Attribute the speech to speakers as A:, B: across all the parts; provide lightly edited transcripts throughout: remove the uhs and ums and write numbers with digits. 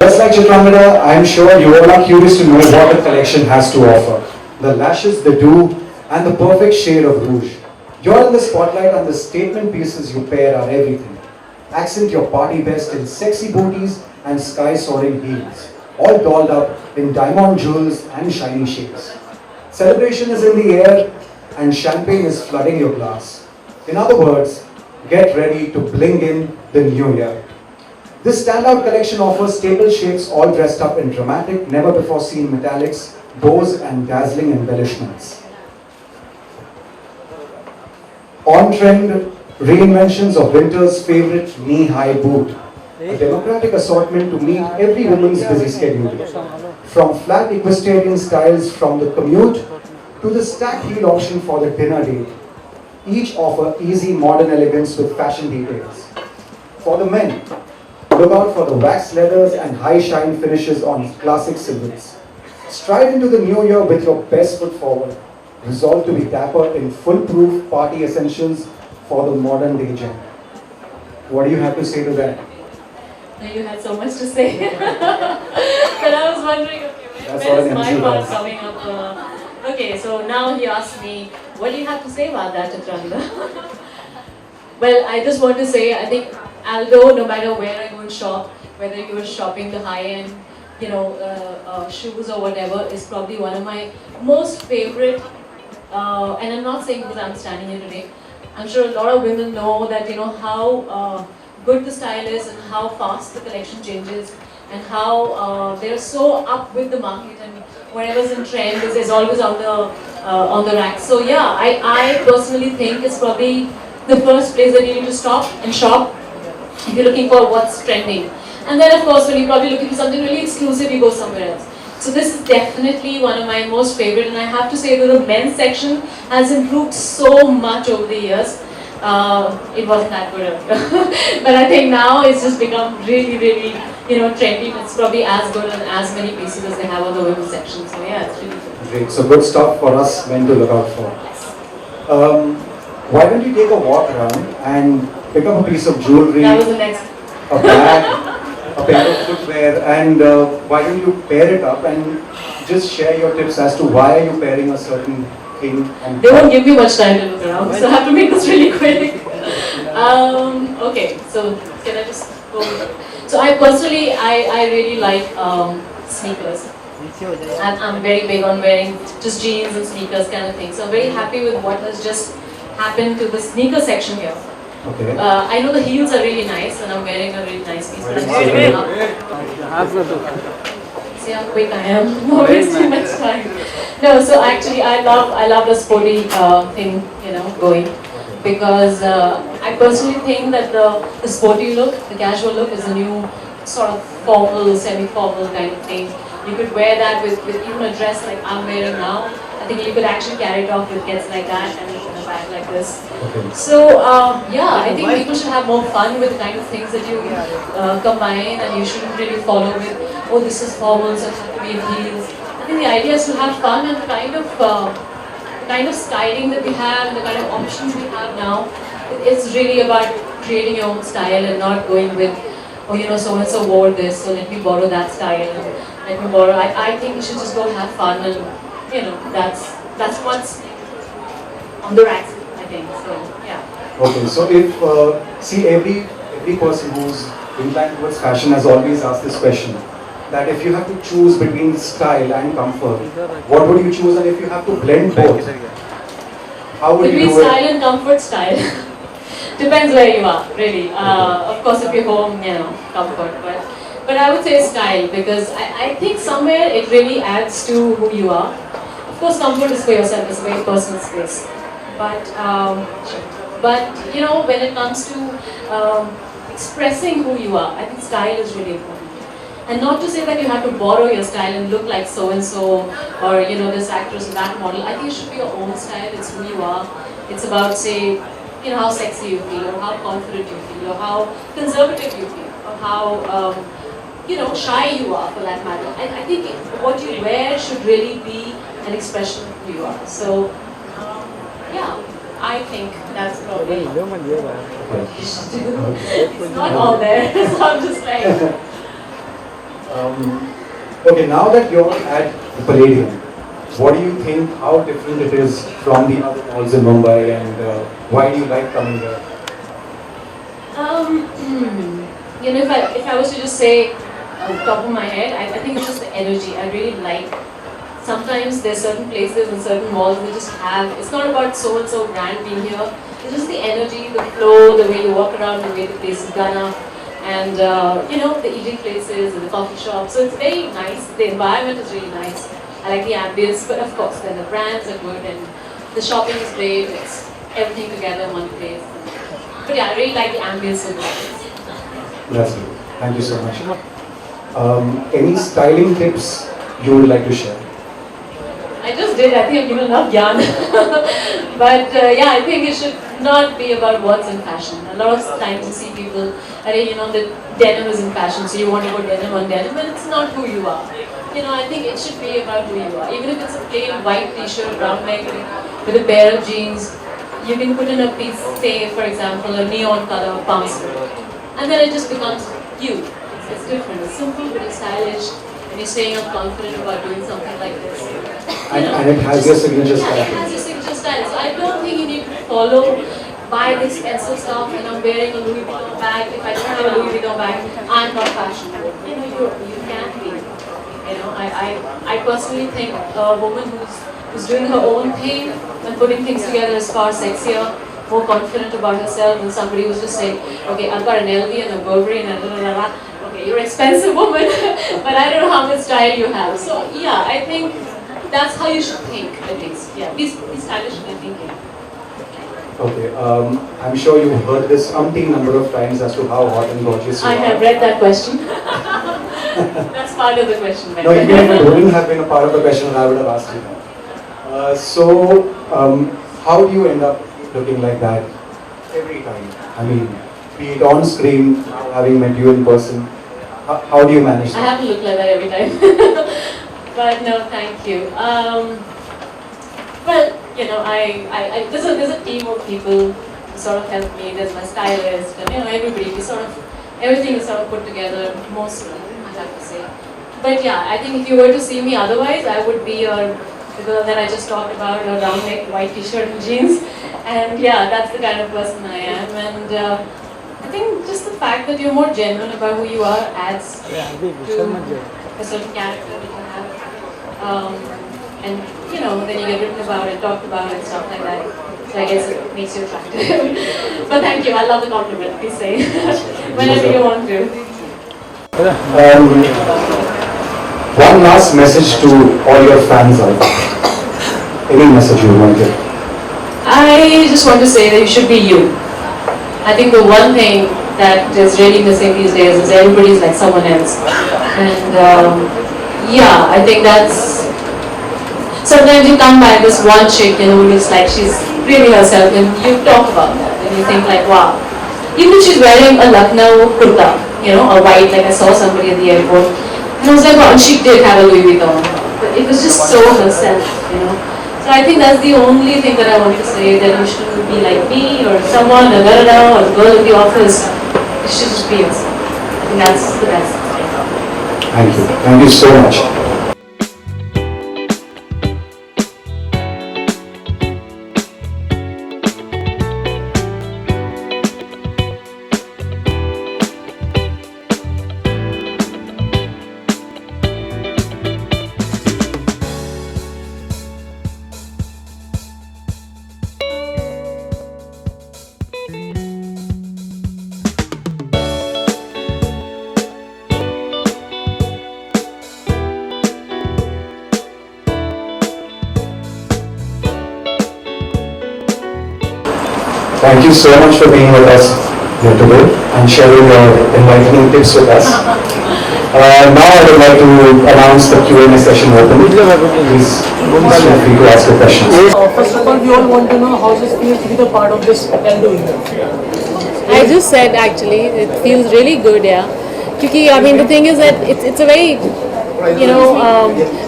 A: Just like Chitrangda, I am sure you all are curious to know what the collection has to offer. The lashes, the dew, and the perfect shade of rouge. You're in the spotlight and the statement pieces you pair are everything. Accent your party best in sexy booties and sky-soaring heels, all dolled up in diamond jewels and shiny shades. Celebration is in the air and champagne is flooding your glass. In other words, get ready to bling in the new year. This standout collection offers staple shapes all dressed up in dramatic, never-before-seen metallics, bows and dazzling embellishments. On-trend reinventions of winter's favorite knee-high boot. A democratic assortment to meet every woman's busy schedule. From flat equestrian styles from the commute to the stack heel option for the dinner date. Each offer easy modern elegance with fashion details. For the men, look out for the waxed leathers and high shine finishes on classic silhouettes. Stride into the new year with your best foot forward. Resolve to be dapper in foolproof party essentials for the modern day gem. What do you have to say to that?
B: You had so much to say. But I was wondering, okay, when is my part coming up? Okay, so now he asked me, what do you have to say about that, Chitrangda? Well, I just want to say, I think Aldo, no matter where I go and shop, whether you're shopping the high-end, shoes or whatever, is probably one of my most favorite. And I'm not saying because I'm standing here today. I'm sure a lot of women know that how good the style is and how fast the collection changes and how they're so up with the market and whatever's in trend is always on the rack. So yeah, I personally think it's probably the first place that you need to stop and shop if you're looking for what's trending. And then of course when you're probably looking for something really exclusive, you go somewhere else. So this is definitely one of my most favorite, and I have to say that the men's section has improved so much over the years. It wasn't that good earlier. But I think now it's just become really, really, trendy. It's probably as good and as many pieces as they have on the women's section. So yeah, it's really good.
A: Great. So good stuff for us men to look out for. Why don't you take a walk around and pick up a piece of jewelry,
B: That was the next.
A: a bag, a pair of footwear, and why don't you pair it up and just share your tips as to why are you pairing a certain thing? And
B: They won't give me much time to look around, so I have to make this really quick. Okay, so can I just go with it? So I personally, I really like sneakers. And I'm very big on wearing just jeans and sneakers kind of thing. So I'm very happy with what has just happened to the sneaker section here.
A: Okay.
B: I know the heels are really nice and I'm wearing a really nice piece. But I'm see how quick I am, not wasting much time. No, so actually I love the sporty thing, going. Because I personally think that the sporty look, the casual look is a new sort of formal, semi-formal kind of thing. You could wear that with even a dress like I'm wearing now. I think you could actually carry it off with gets like that and a bag like this.
A: Okay.
B: So yeah, I think people should have more fun with the kind of things that you combine, and you shouldn't really follow with, oh, this is formal, so it has to be in heels. I think the idea is to have fun, and the kind of styling that we have and the kind of options we have now, it's really about creating your own style and not going with, oh, so and so wore this, so let me borrow that style, and let me borrow. I think you should just go have fun, and that's what's on the racks, I think. So yeah.
A: Okay, so if see every person who's inclined towards fashion has always asked this question, that if you have to choose between style and comfort, what would you choose? And if you have to blend both, how would you do it?
B: Between style and comfort, style. Depends where you are, really. Of course, if you're home, comfort. But I would say style, because I think somewhere it really adds to who you are. Of course, comfort is for yourself, it's a very personal space. But when it comes to expressing who you are, I think style is really important. And not to say that you have to borrow your style and look like so-and-so, or this actress or that model. I think it should be your own style, it's who you are. It's about, say, how sexy you feel, or how confident you feel, or how conservative you feel, or how shy you are, for that matter. And I think what you wear should really be an expression of who you are. So, yeah, I think that's probably what you should do. It's not all there, so I'm just like...
A: Okay, now that you're at the Palladium, what do you think, how different it is from the other malls in Mumbai, and why do you like coming here?
B: If I was to just say on the top of my head, I think it's just the energy. I really like. Sometimes there's certain places and certain malls they just have. It's not about so and so brand being here. It's just the energy, the flow, the way you walk around, the way the place is done up, and the eating places and the coffee shops. So it's very nice. The environment is really nice. I like the ambience, but of course, then the brands are good and the shopping is great. It's everything together in one place. But yeah, I really like the ambience of the place.
A: That's good. Thank you so much. Any styling tips you would like to share?
B: I just did. I think I've given enough yarn. But yeah, I think it should not be about what's in fashion. A lot of times you see people, the denim is in fashion, so you want to go denim on denim, and it's not who you are. I think it should be about who you are. Even if it's a plain white t-shirt, round neck, with a pair of jeans, you can put in a piece, say, for example, a neon color palm skirt. And then it just becomes you. It's different. It's simple, but it's stylish. And you're saying I'm confident about doing something like this.
A: And it has your signature style.
B: Yeah, it has your signature style. So I don't think you need to follow, buy this expensive stuff, and I'm wearing a Louis Vuitton bag. If I don't have a Louis Vuitton bag, I'm not fashionable. You can be. I personally think a woman who's doing her own thing and putting things together is far sexier, more confident about herself than somebody who's just saying, okay, I've got an LV and a Burberry and a blah, blah, blah. Okay, you're an expensive woman, but I don't know how much style you have. So yeah, I think that's how you should think, at least. Yeah, be stylish in your thinking.
A: Okay, I'm sure you've heard this umpteen number of times as to how hot and gorgeous you are.
B: I have read that question. That's part of the question.
A: No, even if it wouldn't have been a part of the question, I would have asked you that. How do you end up looking like that every time? I mean, be it on screen, having met you in person, how do you manage that?
B: I haven't looked like that every time. But no, thank you. Well, there's a team of people who sort of help me. There's my stylist, and everybody. Everything is sort of put together, mostly, I have to say. But yeah, I think if you were to see me otherwise, I would be the girl that I just talked about, a round neck, white t-shirt and jeans. And yeah, that's the kind of person I am. And I think just the fact that you're more genuine about who you are adds to a certain character that you have. And then you get written about it, talked about it, stuff like that. So I guess it makes you attractive. But thank you, I love the compliment, please say. Whenever you want to.
A: One last message to all your fans out there. Any message you want to give?
B: I just want to say that you should be you. I think the one thing that is really missing these days is everybody's like someone else. And yeah, I think that's... Sometimes you come by this one chick, who looks like she's really herself, and you talk about that, and you think like, wow. Even if she's wearing a Lucknow kurta, a white, like I saw somebody at the airport, and I was like, wow, and she did have a Louis Vuitton. But it was just so herself, So I think that's the only thing that I want to say, that you shouldn't be like me, or someone, or the girl in the office. You should just be yourself. I think that's the best.
A: Thank you. Thank you so much. Thank you so much for being with us here today and sharing your enlightening tips with us. Now I would like to announce the Q&A session open. Please feel free to ask your questions.
C: First of all, we all want to know how this feels to be the part of this Aldo event.
B: I just said actually, it feels really good, yeah. Because, I mean, the thing is that it's a very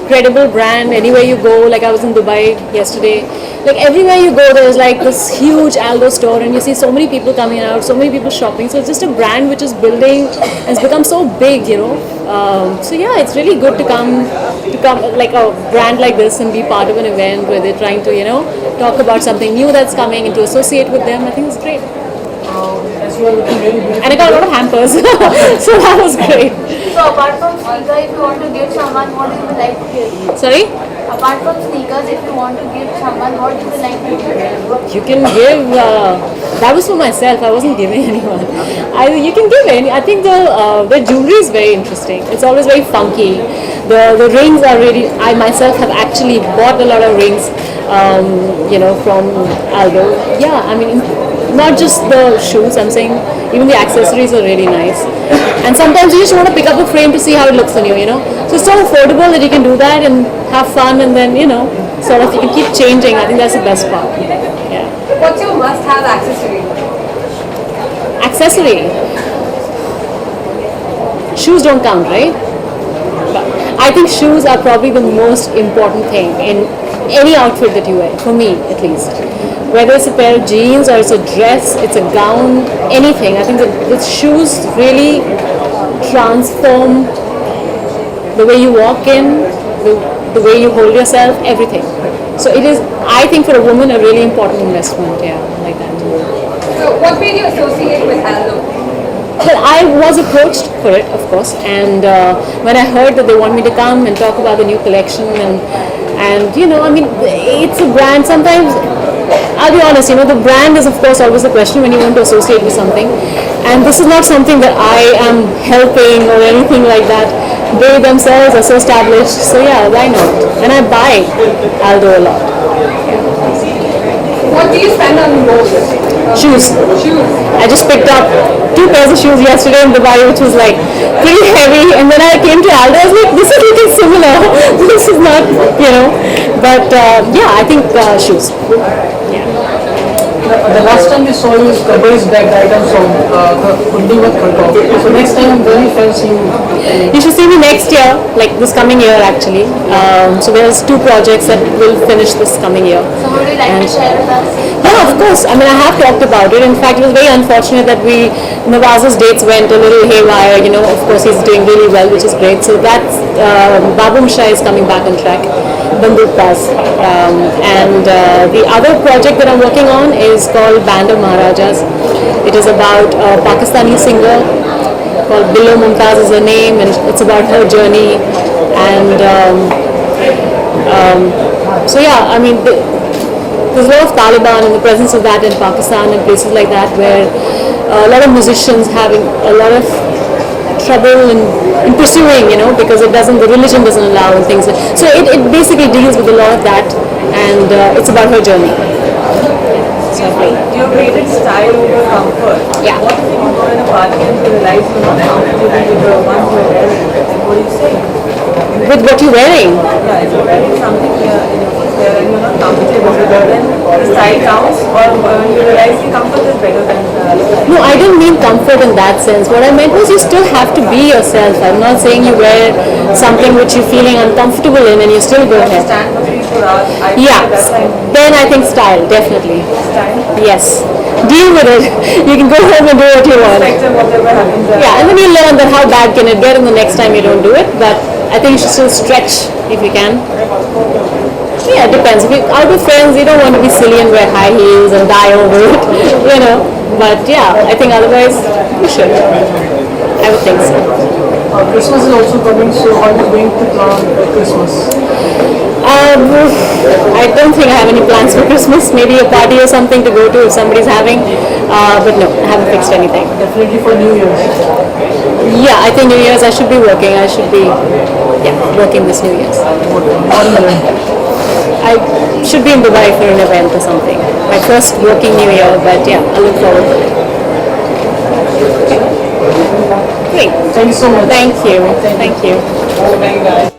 B: credible brand anywhere you go. Like I was in Dubai yesterday. Like everywhere you go, there's like this huge Aldo store, and you see so many people coming out, so many people shopping. So it's just a brand which is building and it's become so big, So yeah, it's really good to come like a brand like this and be part of an event where they're trying to, talk about something new that's coming and to associate with them. I think it's great.
C: As you are looking very beautiful.
B: And I got a lot of hampers, so that was great.
D: So apart from sneakers, if you want to give someone, what do you would like to give?
B: Sorry?
D: Apart from sneakers, if you want to give someone, what do you would like to give?
B: You can give, that was for myself, I wasn't giving anyone. You can give any, I think the jewelry is very interesting. It's always very funky. The rings are really, I myself have actually bought a lot of rings, from Aldo. Yeah, I mean, not just the shoes, I'm saying even the accessories are really nice. And sometimes you just want to pick up a frame to see how it looks on you, So it's so affordable that you can do that and have fun, and then, sort of you can keep changing. I think that's the best part. Yeah.
E: What's your must-have accessory?
B: Accessory. Shoes don't count, right? But I think shoes are probably the most important thing in any outfit that you wear, for me at least. Whether it's a pair of jeans or it's a dress, it's a gown, anything. I think the shoes really transform the way you walk in, the way you hold yourself, everything. So it is, I think, for a woman, a really important investment, like that.
E: So what made you associate with Aldo?
B: Well, I was approached for it, of course, and when I heard that they want me to come and talk about the new collection, and I mean, it's a brand. Sometimes, I'll be honest, the brand is of course always the question when you want to associate with something, and this is not something that I am helping or anything like that. They themselves are so established, so yeah, why not? And I buy Aldo a lot.
E: What do you spend on most?
B: Shoes. I just picked up 2 pairs of shoes yesterday in Dubai, which was like pretty heavy, and then I came to Aldo, I was like, this is looking similar. This is not, but yeah, I think shoes.
C: The last time we saw you is the base bag items from the Kundivat Kharkov. So next time I'm very fancy you.
B: You should see me next year, like this coming year actually. So there's 2 projects that will finish this coming year.
D: So would you like to share with us?
B: Yeah, of course. I mean, I have talked about it. In fact, it was very unfortunate that Nawaz's dates went a little haywire. Of course, he's doing really well, which is great. So that's Babu Shah is coming back on track. Banduk Das. And the other project that I'm working on is called Band of Maharajas. It is about a Pakistani singer called Bilo Mumtaz is her name, and it's about her journey. And so yeah, I mean, there's a lot of Taliban and the presence of that in Pakistan and places like that, where a lot of musicians having a lot of trouble in pursuing, because the religion doesn't allow and things. So it basically deals with a lot of that, and it's about her journey.
E: You rated style over comfort.
B: Yeah.
E: What if you go in a party and you realize you're not comfortable with the ones you're wearing? What do you say?
B: With what you're wearing?
E: Yeah, if you're wearing something in your footwear and you're not comfortable with it, then the style counts, or when you realize the comfort is better than the style.
B: No, I didn't mean comfort in that sense. What I meant was you still have to be yourself. I'm not saying you wear something which you're feeling uncomfortable in and you still go ahead.
E: Stand for 3-4 hours.
B: Yeah, then I think style, definitely.
E: Style.
B: Yes. Deal with it. You can go home and do what you want.
E: Whatever happens.
B: Yeah, and then you learn that how bad can it get, and the next time you don't do it. But I think you should still stretch if you can. Yeah, it depends. If you're out with friends, you don't want to be silly and wear high heels and die over it, But yeah, I think otherwise you should. I would think so.
C: Christmas is also coming, so how are you going to plan Christmas?
B: I don't think I have any plans for Christmas. Maybe a party or something to go to if somebody's having. But no, I haven't fixed anything.
C: Definitely for New Year's.
B: Yeah, I think New Year's I should be working. I should be, working this New Year's. I should be in Dubai for an event or something. My first working New Year, but yeah, I look forward to it. Okay. Great.
C: Thank you so much.
B: Thank you. Thank you.